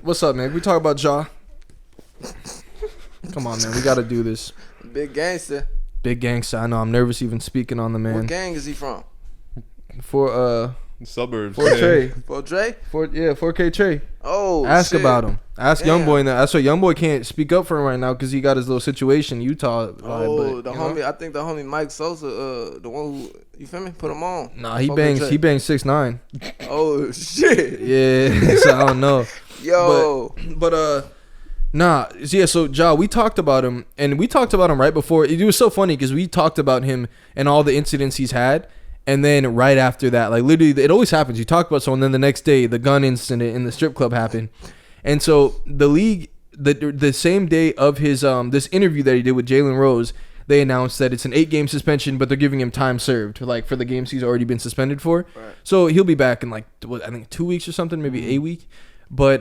what's up, man? We talk about Ja. Come on, man. We got to do this. Big gangster. Big gangster. I know. I'm nervous even speaking on the man. What gang is he from? For suburbs. For Trey. For Trey? 4K Trey. Oh, ask shit. about him. Ask Youngboy. That's why Youngboy can't speak up for him right now because he got his little situation in Utah. Oh, the homie. I think the homie Mike Sosa, the one who, you feel me, put him on. Nah, he bangs 6'9". Oh shit. Yeah, so I don't know. Yo. But nah, yeah. So Ja, we talked about him, and we talked about him right before. It was so funny because we talked about him and all the incidents he's had. And then right after that, like literally, it always happens. You talk about someone, then the next day, the gun incident in the strip club happened. And so the league, the same day of his this interview that he did with Jalen Rose, they announced that it's an 8-game suspension, but they're giving him time served, like for the games he's already been suspended for. Right. So he'll be back in like I think 2 weeks or something, maybe a week. But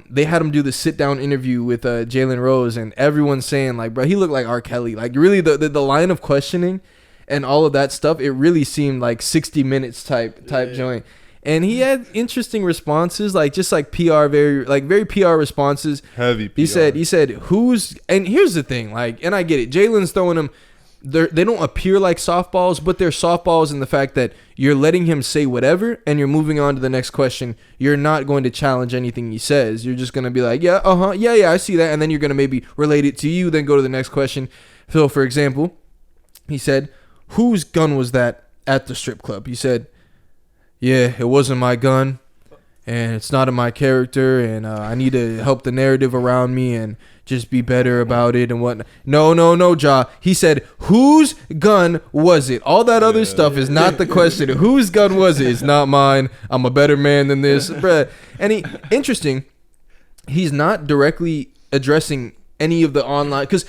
they had him do the sit down interview with Jalen Rose, and everyone's saying like, bro, he looked like R. Kelly. Like really, the line of questioning and all of that stuff, it really seemed like 60 Minutes type joint. And he had interesting responses, like just like PR, very PR responses. Heavy PR. He said, and here's the thing, like, and I get it. Jalen's throwing them, they don't appear like softballs, but they're softballs in the fact that you're letting him say whatever and you're moving on to the next question. You're not going to challenge anything he says. You're just going to be like, yeah, I see that. And then you're going to maybe relate it to you, then go to the next question. So, for example, he said, whose gun was that at the strip club? He said, yeah, it wasn't my gun, and it's not in my character, and I need to help the narrative around me and just be better about it and whatnot. No, Ja. He said, whose gun was it? All that other stuff is not the question. Whose gun was it? It's not mine. I'm a better man than this. Bruh. And interesting, he's not directly addressing any of the online, because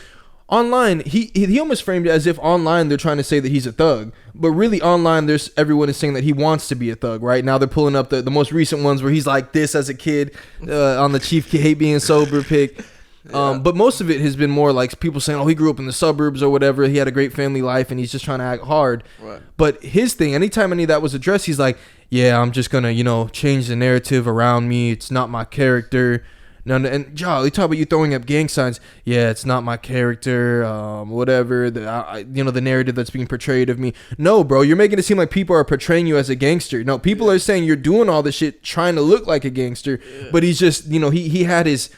online, he almost framed it as if online they're trying to say that he's a thug, but really online everyone is saying that he wants to be a thug. Right now they're pulling up the most recent ones where he's like this as a kid on the Chief Hate Being Sober pick. But most of it has been more like people saying, oh, he grew up in the suburbs or whatever, he had a great family life and he's just trying to act hard. Right. But his thing, anytime any of that was addressed, he's like, yeah, I'm just gonna change the narrative around me, it's not my character. No, and Ja, we talk about you throwing up gang signs. Yeah, it's not my character. Whatever. The narrative that's being portrayed of me. No, bro, you're making it seem like people are portraying you as a gangster. No, people are saying you're doing all this shit trying to look like a gangster. Yeah. But he's just, he had his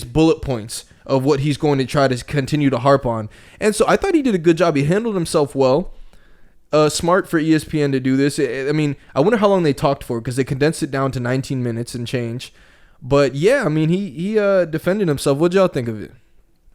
bullet points of what he's going to try to continue to harp on. And so I thought he did a good job. He handled himself well. Smart for ESPN to do this. I mean, I wonder how long they talked for because they condensed it down to 19 minutes and change. But yeah, I mean, he defended himself. What'd y'all think of it?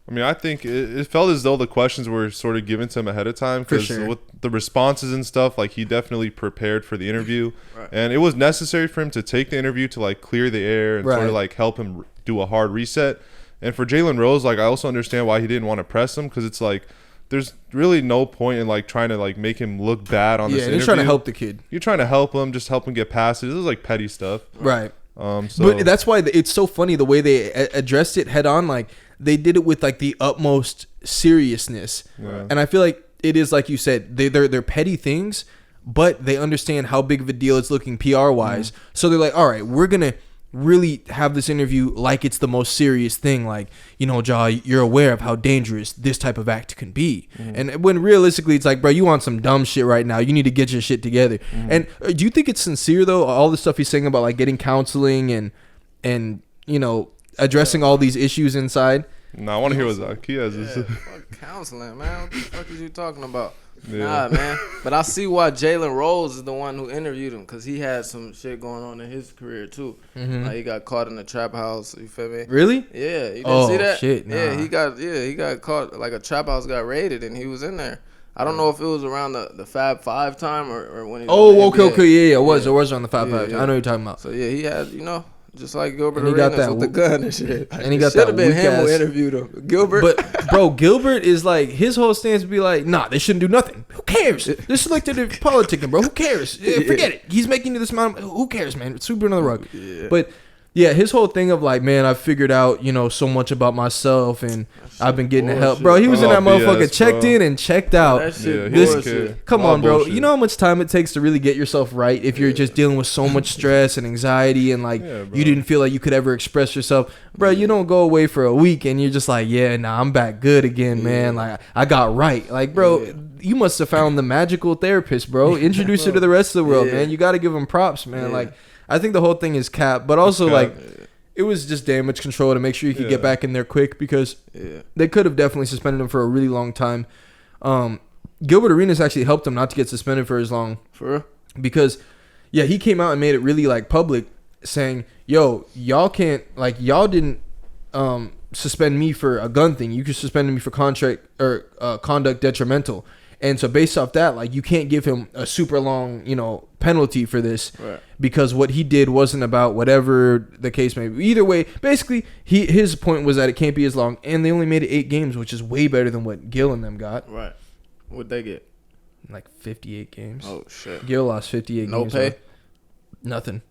I mean, I think it felt as though the questions were sort of given to him ahead of time because with the responses and stuff, like he definitely prepared for the interview, and it was necessary for him to take the interview to like clear the air and sort of like help him do a hard reset. And for Jalen Rose, like I also understand why he didn't want to press him because it's like there's really no point in like trying to like make him look bad on this interview. Yeah, you're trying to help the kid. You're trying to help him, just help him get past it. This is like petty stuff, right? But that's why it's so funny the way they addressed it head on. Like they did it with like the utmost seriousness, and I feel like it is like you said, they're petty things, but they understand how big of a deal it's looking PR wise. Mm-hmm. So they're like, all right, we're gonna really have this interview like it's the most serious thing. Like, Ja, you're aware of how dangerous this type of act can be. Mm-hmm. And when realistically it's like, bro, you want some dumb shit right now. You need to get your shit together. Mm-hmm. And do you think it's sincere though? All the stuff he's saying about like getting counseling and addressing all these issues inside. No, I want to hear what Zakia has. Fuck counseling, man. What the fuck is you talking about? Yeah. Nah, man. But I see why Jalen Rose is the one who interviewed him because he had some shit going on in his career too. Mm-hmm. Like he got caught in the trap house. You feel me? Really? Yeah. You didn't see that? Shit, nah. Yeah, he got caught. Like a trap house got raided and he was in there. I don't know if it was around the Fab Five time or when he was okay. Yeah. It was around the Fab Five. I know what you're talking about. So yeah, he had just like Gilbert Arenas with the gun and shit. And he got should have been him who interviewed him. Gilbert. But, bro, Gilbert is like, his whole stance would be like, nah, they shouldn't do nothing. Who cares? They're selective politicking, bro. Who cares? Forget it. He's making you this amount of, who cares, man? Sweep it under the rug. Yeah. But Yeah, his whole thing of like, man, I figured out, so much about myself and I've been getting the help. Bro, he was in that motherfucker, checked in and checked out. That shit come on, bro. Bullshit. You know how much time it takes to really get yourself right if you're just dealing with so much stress and anxiety and like you didn't feel like you could ever express yourself. Bro, you don't go away for a week and you're just like, I'm back good again, man. Like, I got right. Like, bro, you must have found the magical therapist, bro. Introduce her to the rest of the world, man. You got to give him props, man. Like, I think the whole thing is cap, but also it was just damage control to make sure you could get back in there quick because they could have definitely suspended him for a really long time. Gilbert Arenas actually helped him not to get suspended for as long. For real? Because, he came out and made it really like public saying, yo, y'all can't, like, y'all didn't suspend me for a gun thing. You could suspend me for contract or conduct detrimental. And so based off that, like, you can't give him a super long, penalty for this because what he did wasn't about whatever the case may be. Either way, basically, his point was that it can't be as long, and they only made it 8 games, which is way better than what Gil and them got. Right. What'd they get? Like 58 games. Oh, shit. Gil lost 58 no games. No pay? Right? Nothing.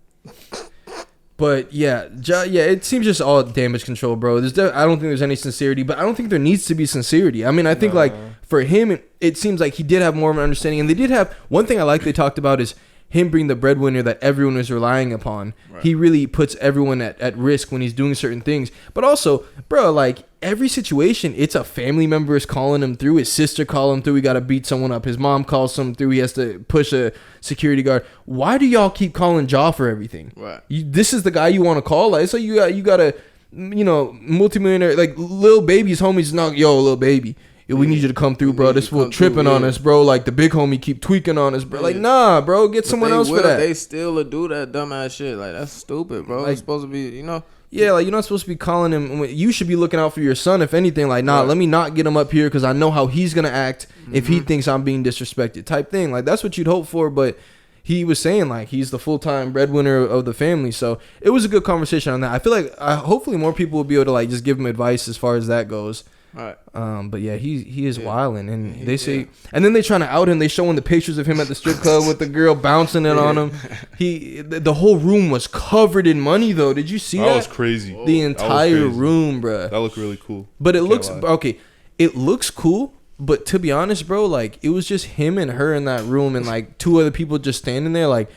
But it seems just all damage control, bro. I don't think there's any sincerity, but I don't think there needs to be sincerity. I mean, I think like for him, it seems like he did have more of an understanding, and they did have one thing I like they talked about is him being the breadwinner that everyone is relying upon. Right. He really puts everyone at risk when he's doing certain things. But also, bro, like every situation, it's a family member is calling him through. His sister calling him through. He got to beat someone up. His mom calls him through. He has to push a security guard. Why do y'all keep calling Ja for everything? Right. This is the guy you want to call? Like, so you got a, multimillionaire, like Lil Baby's homies not, yo, Lil Baby. We need you to come through, bro. This fool tripping on us, bro. Like, the big homie keep tweaking on us, bro. Like, nah, bro. Get someone else for that. They still do that dumbass shit. Like, that's stupid, bro. Like, it's supposed to be, Yeah, like, you're not supposed to be calling him. You should be looking out for your son, if anything. Like, nah, let me not get him up here because I know how he's going to act if he thinks I'm being disrespected type thing. Like, that's what you'd hope for, but he was saying, like, he's the full-time breadwinner of the family. So it was a good conversation on that. I feel like hopefully more people will be able to, like, just give him advice as far as that goes. Right. But yeah, he is wilding, and they say, and then they trying to out him. They showing the pictures of him at the strip club with the girl bouncing it on him. The whole room was covered in money though. Did you see that? That was crazy. The entire room, bro. That looked really cool. But it looks okay. It looks cool, but to be honest, bro, like it was just him and her in that room, and like 2 other people just standing there. Like,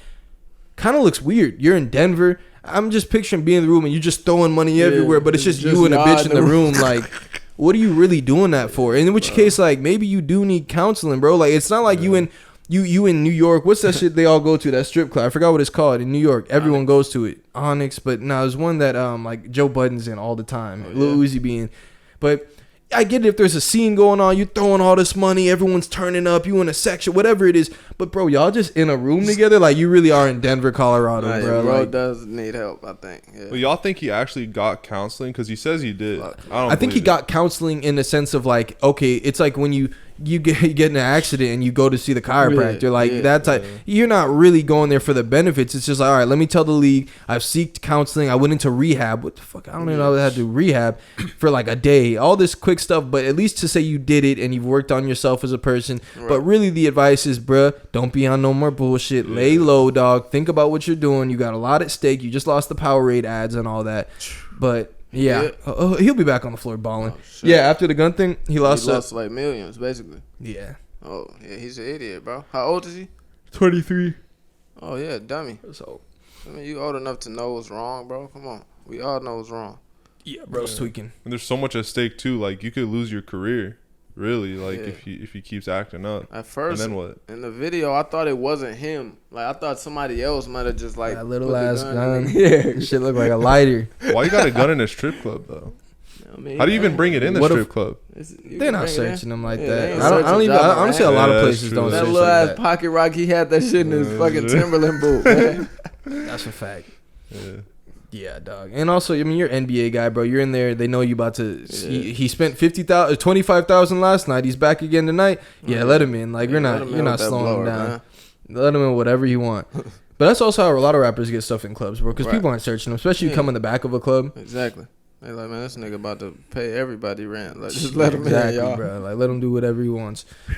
kind of looks weird. You're in Denver. I'm just picturing being in the room and you just throwing money everywhere, but it's just you and a bitch in the room, like. What are you really doing that for? In which case, like, maybe you do need counseling, bro. Like, it's not like you in New York. What's that shit they all go to? That strip club. I forgot what it's called in New York. Everyone goes to it. Onyx, but no, there's one that like Joe Budden's in all the time. Lil Uzi being, but. I get it if there's a scene going on, you throwing all this money, everyone's turning up, you in a section, whatever it is. But, bro, y'all just in a room together? Like, you really are in Denver, Colorado, bro. Bro like, does need help, I think. Yeah. Well, y'all think he actually got counseling? Because he says he did. I think he got counseling in the sense of, like, okay, it's like when you get in an accident and you go to see the chiropractor, that type. You're not really going there for the benefits. It's just like, all right, let me tell the league I've sought counseling. I went into rehab. What the fuck? I don't even know how to do rehab for like a day. All this quick stuff, but at least to say you did it and you've worked on yourself as a person. Right. But really, the advice is, bruh, don't be on no more bullshit. Lay low, dog. Think about what you're doing. You got a lot at stake. You just lost the Powerade ads and all that, but. Yeah, he'll be back on the floor balling. After the gun thing, he lost like millions, basically. Yeah. Oh, yeah, he's an idiot, bro. How old is he? 23. Oh, yeah, dummy. So, I mean, you old enough to know what's wrong, bro. Come on. We all know what's wrong. Yeah, bro's tweaking. And there's so much at stake, too. Like, you could lose your career, really, like, if he keeps acting up. At first, and then what? In the video, I thought it wasn't him. Like, I thought somebody else might have just, like, that little ass gun. Yeah, shit look like a lighter. Why you got a gun in a strip club, though? I mean, how do you even bring it in the strip club? They're not searching them like that. I don't even. Honestly, a lot of places don't search that little ass pocket rock. He had that shit in his fucking Timberland boot, man. That's a fact. Yeah, dog. And also, I mean, you're an NBA guy, bro. You're in there. They know you about to. He spent 25,000 last night. He's back again tonight. Yeah, let him in. Like you're not slowing him down. Man. Let him in whatever you want. But that's also how a lot of rappers get stuff in clubs, bro. Because people aren't searching them, especially you come in the back of a club. Exactly. They like, man, this nigga about to pay everybody rent. Like, just let him in, y'all. Bro. Like, let him do whatever he wants.